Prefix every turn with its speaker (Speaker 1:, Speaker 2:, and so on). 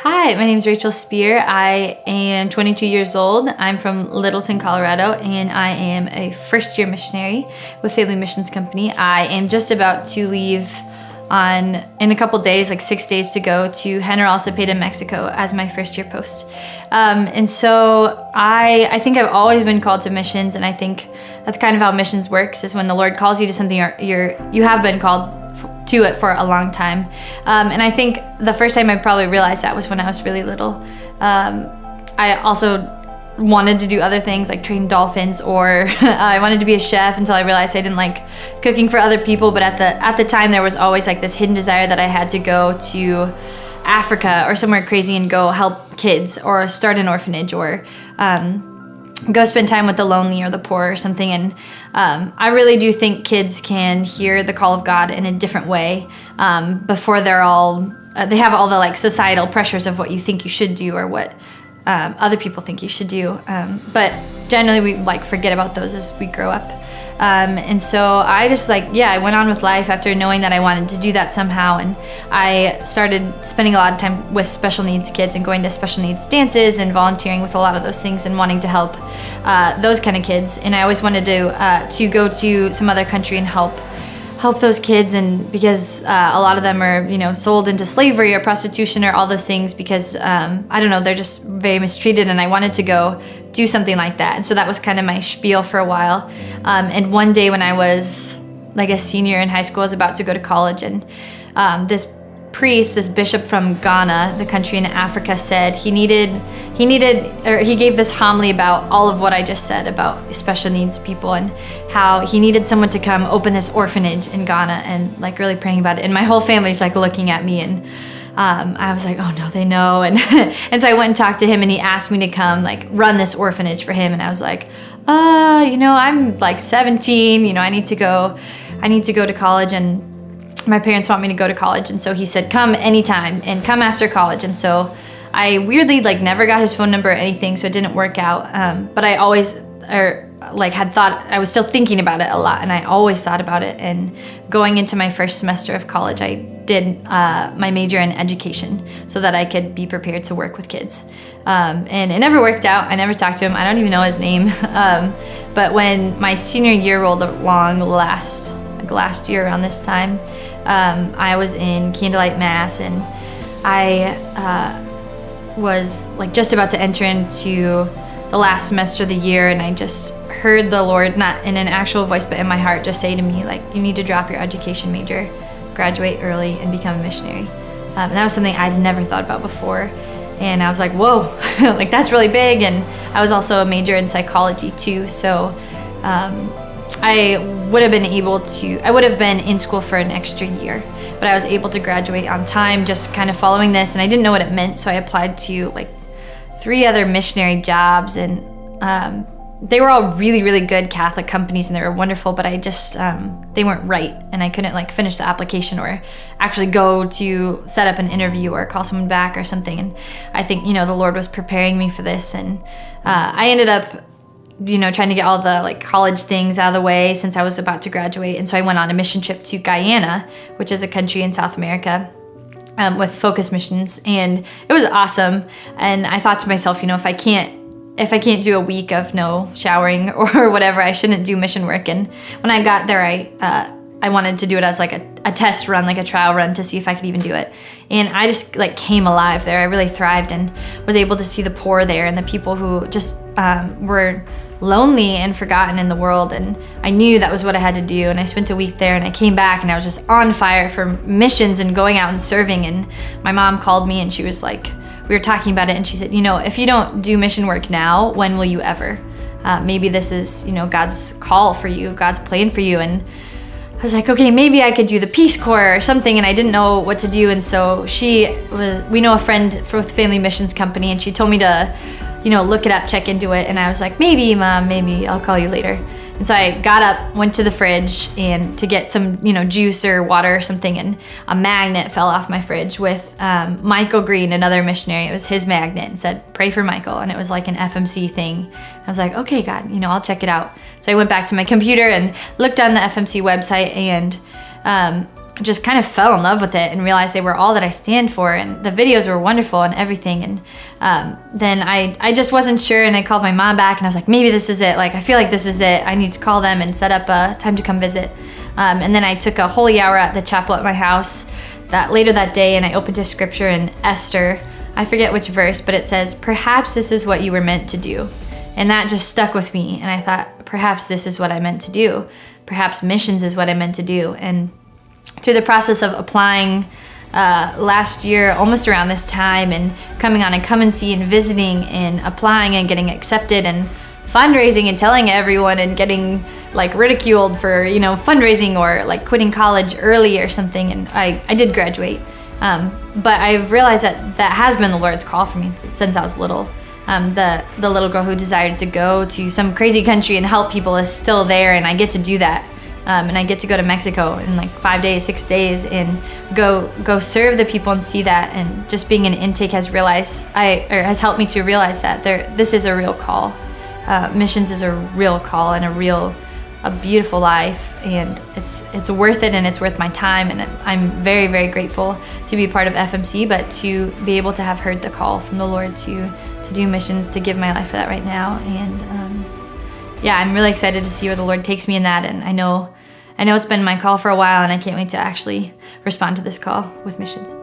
Speaker 1: Hi, my name is Rachel Spear. I am 22 years old. I'm from Littleton, Colorado, and I am a first-year missionary with Family Missions Company. I am just about to leave in a couple days, like 6 days to go to General Cepeda, Mexico as my first-year post. And so I think I've always been called to missions, and I think that's kind of how missions works, is when the Lord calls you to something, you have been called to it for a long time. And I think the first time I probably realized that was when I was really little. I also wanted to do other things like train dolphins, or I wanted to be a chef until I realized I didn't like cooking for other people. But at the time, there was always like this hidden desire that I had to go to Africa or somewhere crazy and go help kids or start an orphanage or go spend time with the lonely or the poor or something. And I really do think kids can hear the call of God in a different way before they have all the like societal pressures of what you think you should do or what other people think you should do. But generally we like forget about those as we grow up. And so I just I went on with life after knowing that I wanted to do that somehow. And I started spending a lot of time with special needs kids and going to special needs dances and volunteering with a lot of those things and wanting to help those kind of kids. And I always wanted to go to some other country and help those kids, and because a lot of them are sold into slavery or prostitution or all those things because I don't know, they're just very mistreated, and I wanted to go do something like that. And so that was kind of my spiel for a while. And one day when I was like a senior in high school, I was about to go to college, and this bishop from Ghana, the country in Africa, said he gave this homily about all of what I just said about special needs people and how he needed someone to come open this orphanage in Ghana, and like really praying about it. And my whole family's like looking at me, and I was like, oh no, they know. And and so I went and talked to him, and he asked me to come like run this orphanage for him. And I was like, I'm like 17, I need to go to college, and my parents want me to go to college. And so he said, come anytime and come after college. And so I weirdly never got his phone number or anything, so it didn't work out. But I always had thought, I was still thinking about it a lot, and I always thought about it. And going into my first semester of college, I did my major in education so that I could be prepared to work with kids. And it never worked out. I never talked to him. I don't even know his name. But when my senior year rolled along last year around this time, I was in candlelight mass, and I was just about to enter into the last semester of the year, and I just heard the Lord, not in an actual voice but in my heart, just say to me, you need to drop your education major, graduate early, and become a missionary. And that was something I'd never thought about before. And I was like, whoa, that's really big. And I was also a major in psychology too, so I would have been in school for an extra year, but I was able to graduate on time, just kind of following this, and I didn't know what it meant, so I applied to 3 other missionary jobs, and they were all really, really good Catholic companies, and they were wonderful, but I just, they weren't right, and I couldn't finish the application or actually go to set up an interview or call someone back or something. And I think, the Lord was preparing me for this, and I ended up trying to get all the college things out of the way since I was about to graduate. And so I went on a mission trip to Guyana, which is a country in South America, with Focus Missions, and it was awesome. And I thought to myself, if I can't do a week of no showering or whatever, I shouldn't do mission work. And when I got there, I wanted to do it as a test run, a trial run, to see if I could even do it. And I just came alive there. I really thrived and was able to see the poor there and the people who just were lonely and forgotten in the world. And I knew that was what I had to do. And I spent a week there, and I came back, and I was just on fire for missions and going out and serving. And my mom called me, and she was we were talking about it, and she said, if you don't do mission work now, when will you ever? Maybe this is, God's call for you, God's plan for you. And I was like, okay, maybe I could do the Peace Corps or something, and I didn't know what to do. And so we know a friend with Family Missions Company, and she told me to, look it up, check into it. And I was like, maybe, Mom, maybe I'll call you later. And so I got up, went to the fridge and to get some, juice or water or something, and a magnet fell off my fridge with Michael Green, another missionary. It was his magnet, and said, pray for Michael. And it was an FMC thing. I was like, okay, God, I'll check it out. So I went back to my computer and looked on the FMC website, and just kind of fell in love with it and realized they were all that I stand for, and the videos were wonderful and everything. And then I just wasn't sure, and I called my mom back and I was like, maybe this is it. Like, I feel like this is it. I need to call them and set up a time to come visit. And then I took a holy hour at the chapel at my house later that day, and I opened to scripture in Esther. I forget which verse, but it says, perhaps this is what you were meant to do. And that just stuck with me. And I thought, perhaps this is what I meant to do. Perhaps missions is what I meant to do. And through the process of applying last year, almost around this time, and coming on and come and see and visiting and applying and getting accepted and fundraising and telling everyone and getting like ridiculed for, fundraising or like quitting college early or something. And I did graduate. But I've realized that has been the Lord's call for me since I was little. The little girl who desired to go to some crazy country and help people is still there, and I get to do that. And I get to go to Mexico in like 5 days, 6 days, and go serve the people and see that. And just being an intake has helped me to realize that this is a real call. Missions is a real call and a beautiful life, and it's worth it, and it's worth my time. And I'm very, very grateful to be part of FMC, but to be able to have heard the call from the Lord to do missions, to give my life for that right now. And I'm really excited to see where the Lord takes me in that. And I know it's been my call for a while, and I can't wait to actually respond to this call with missions.